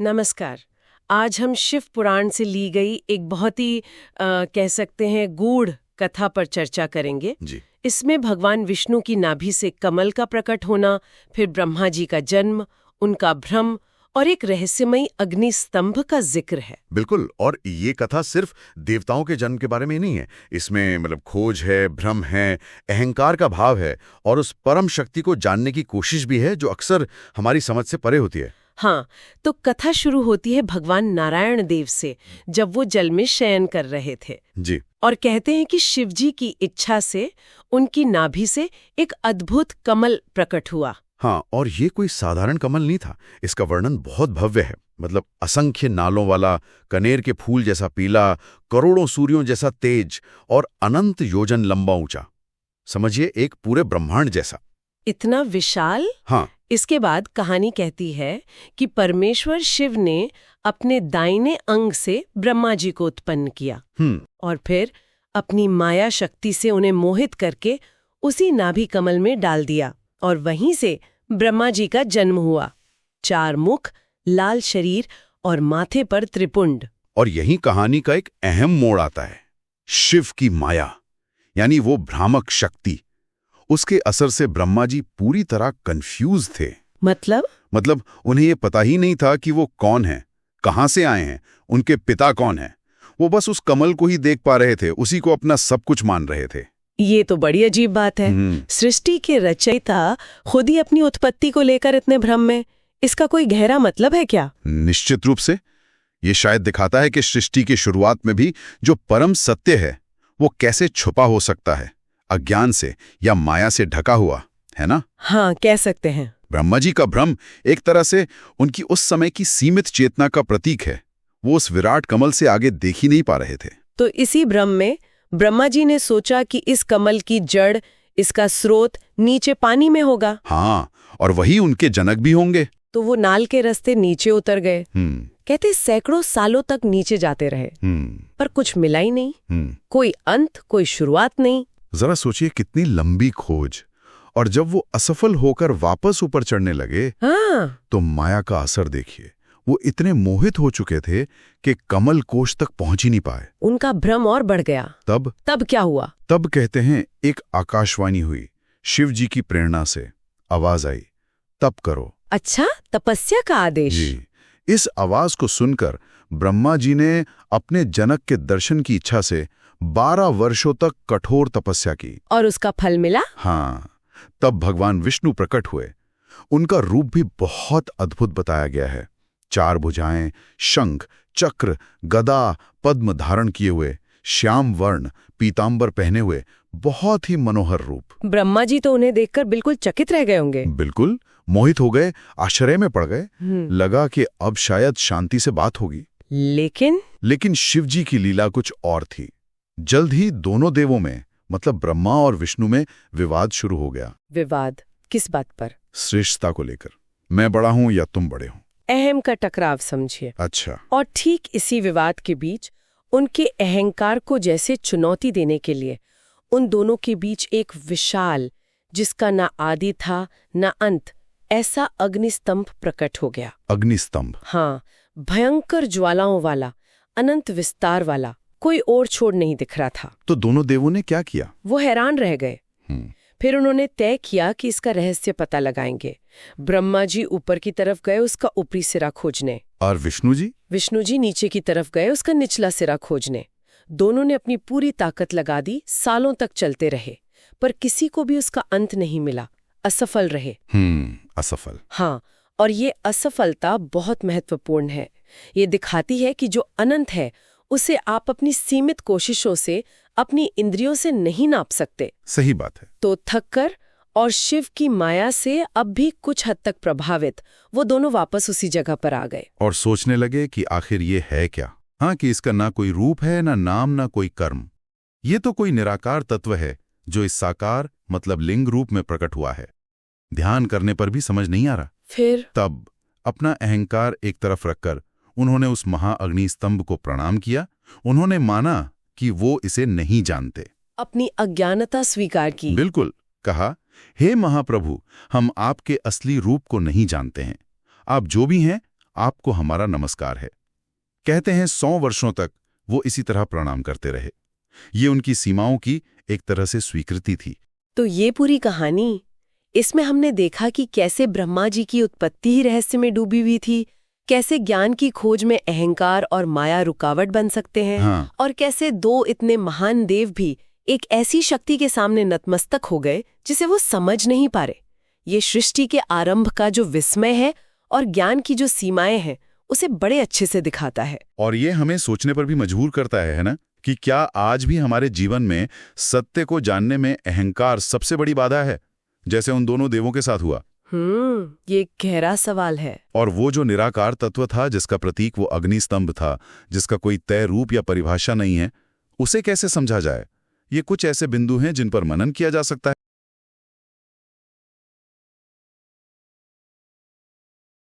नमस्कार। आज हम शिव पुराण से ली गई एक बहुत ही कह सकते हैं गूढ़ कथा पर चर्चा करेंगे। जी। इसमें भगवान विष्णु की नाभि से कमल का प्रकट होना, फिर ब्रह्मा जी का जन्म, उनका भ्रम और एक रहस्यमयी अग्नि स्तंभ का जिक्र है। बिल्कुल, और ये कथा सिर्फ देवताओं के जन्म के बारे में ही नहीं है। इसमें खोज है, भ्रम है, अहंकार का भाव है और उस परम शक्ति को जानने की कोशिश भी है जो अक्सर हमारी समझ से परे होती है। हाँ, तो कथा शुरू होती है भगवान नारायण देव से, जब वो जल में शयन कर रहे थे। जी। और कहते हैं कि शिवजी की इच्छा से उनकी नाभि से एक अद्भुत कमल प्रकट हुआ। हाँ, और ये कोई साधारण कमल नहीं था। इसका वर्णन बहुत भव्य है। असंख्य नालों वाला, कनेर के फूल जैसा पीला, करोड़ों सूर्यों जैसा तेज और अनंत योजन लंबा ऊंचा। समझिए, एक पूरे ब्रह्मांड जैसा। इतना विशाल? हाँ। इसके बाद कहानी कहती है कि परमेश्वर शिव ने अपने दाहिने अंग से ब्रह्मा जी को उत्पन्न किया और फिर अपनी माया शक्ति से उन्हें मोहित करके उसी नाभि कमल में डाल दिया और वहीं से ब्रह्मा जी का जन्म हुआ। 4 मुख, लाल शरीर और माथे पर त्रिपुंड। और यही कहानी का एक अहम मोड़ आता है। शिव की माया, यानी वो भ्रामक शक्ति, उसके असर से ब्रह्मा जी पूरी तरह कंफ्यूज थे। मतलब उन्हें ये पता ही नहीं था कि वो कौन है, कहां से आए हैं, उनके पिता कौन है। वो बस उस कमल को ही देख पा रहे थे, उसी को अपना सब कुछ मान रहे थे। ये तो बड़ी अजीब बात है। सृष्टि के रचयिता खुद ही अपनी उत्पत्ति को लेकर इतने भ्रम में। इसका कोई गहरा मतलब है क्या? निश्चित रूप से। ये शायद दिखाता है कि सृष्टि की शुरुआत में भी जो परम सत्य है वो कैसे छुपा हो सकता है, अज्ञान से या माया से ढका हुआ, है ना? हाँ, कह सकते हैं। ब्रह्मा जी का भ्रम एक तरह से उनकी उस समय की सीमित चेतना का प्रतीक है। वो उस विराट कमल से आगे देख ही नहीं पा रहे थे। तो इसी भ्रम में ब्रह्मा जी ने सोचा कि इस कमल की जड़, इसका स्रोत नीचे पानी में होगा। हाँ, और वही उनके जनक भी होंगे। तो वो नाल के रास्ते नीचे उतर गए। कहते सैकड़ों सालों तक नीचे जाते रहे, पर कुछ मिला ही नहीं। कोई अंत, कोई शुरुआत नहीं। जरा सोचिए, कितनी लंबी खोज। और जब वो असफल होकर वापस ऊपर चढ़ने लगे, तो माया का असर देखिए। वो इतने मोहित हो चुके थे कि कमल कोश तक पहुंच ही नहीं पाए। उनका भ्रम और बढ़ गया। तब क्या हुआ? तब कहते हैं एक आकाशवाणी हुई। शिव जी की प्रेरणा से आवाज आई, तप करो। अच्छा, तपस्या का आदेश? जी। इस आवाज को सुनकर ब्रह्मा जी ने अपने जनक के दर्शन की इच्छा से 12 वर्षों तक कठोर तपस्या की। और उसका फल मिला? हाँ। तब भगवान विष्णु प्रकट हुए। उनका रूप भी बहुत अद्भुत बताया गया है। 4 भुजाएं, शंख, चक्र, गदा, पद्म धारण किए हुए, श्याम वर्ण, पीतांबर पहने हुए, बहुत ही मनोहर रूप। ब्रह्मा जी तो उन्हें देखकर बिल्कुल चकित रह गए होंगे। बिल्कुल, मोहित हो गए, आश्चर्य में पड़ गए। लगा कि अब शायद शांति से बात होगी। लेकिन शिव जी की लीला कुछ और थी। जल्द ही दोनों देवों में, ब्रह्मा और विष्णु में विवाद शुरू हो गया। विवाद किस बात पर? श्रेष्ठता को लेकर। मैं बड़ा हूं या तुम बड़े हो। अहम का टकराव समझिए। अच्छा। और ठीक इसी विवाद के बीच उनके अहंकार को जैसे चुनौती देने के लिए उन दोनों के बीच एक विशाल, जिसका ना आदि था ना अंत, ऐसा अग्निस्तंभ प्रकट हो गया। अग्निस्तंभ? हाँ, भयंकर ज्वालाओं वाला, अनंत विस्तार वाला, कोई और छोड़ नहीं दिख रहा था। तो दोनों देवों ने क्या किया? वो हैरान रह गए। फिर उन्होंने तय किया कि इसका रहस्य पता लगाएंगे। ब्रह्मा जी ऊपर की तरफ गए उसका ऊपरी सिरा खोजने, और विष्णु जी नीचे की तरफ गए उसका निचला सिरा खोजने। दोनों ने अपनी पूरी ताकत लगा दी, सालों तक चलते रहे, पर किसी को भी उसका अंत नहीं मिला। असफल रहे। असफल? हाँ, और ये असफलता बहुत महत्वपूर्ण है। ये दिखाती है कि जो अनंत है उसे आप अपनी सीमित कोशिशों से, अपनी इंद्रियों से नहीं नाप सकते। सही बात है। तो थककर और शिव की माया से अब भी कुछ हद तक प्रभावित, वो दोनों वापस उसी जगह पर आ गए और सोचने लगे कि आखिर ये है क्या। हाँ, कि इसका ना कोई रूप है, ना नाम, ना कोई कर्म। ये तो कोई निराकार तत्व है जो इस साकार लिंग रूप में प्रकट हुआ है। ध्यान करने पर भी समझ नहीं आ रहा। फिर तब अपना अहंकार एक तरफ रखकर उन्होंने उस महाअग्नि स्तंभ को प्रणाम किया। उन्होंने माना कि वो इसे नहीं जानते, अपनी अज्ञानता स्वीकार की। बिल्कुल। कहा, हे महाप्रभु, हम आपके असली रूप को नहीं जानते हैं। आप जो भी हैं, आपको हमारा नमस्कार है। कहते हैं 100 वर्षों तक वो इसी तरह प्रणाम करते रहे। ये उनकी सीमाओं की एक तरह से स्वीकृति थी। तो ये पूरी कहानी, इसमें हमने देखा कि कैसे ब्रह्मा जी की उत्पत्ति ही रहस्य में डूबी हुई थी, कैसे ज्ञान की खोज में अहंकार और माया रुकावट बन सकते हैं, हाँ। और कैसे दो इतने महान देव भी एक ऐसी शक्ति के सामने नतमस्तक हो गए जिसे वो समझ नहीं पा रहे। ये सृष्टि के आरंभ का जो विस्मय है और ज्ञान की जो सीमाएं हैं, उसे बड़े अच्छे से दिखाता है। और ये हमें सोचने पर भी मजबूर करता है ना, कि क्या आज भी हमारे जीवन में सत्य को जानने में अहंकार सबसे बड़ी बाधा है, जैसे उन दोनों देवों के साथ हुआ? ये एक गहरा सवाल है। और वो जो निराकार तत्व था, जिसका प्रतीक वो अग्नि स्तंभ था, जिसका कोई तय रूप या परिभाषा नहीं है, उसे कैसे समझा जाए? ये कुछ ऐसे बिंदु हैं जिन पर मनन किया जा सकता है।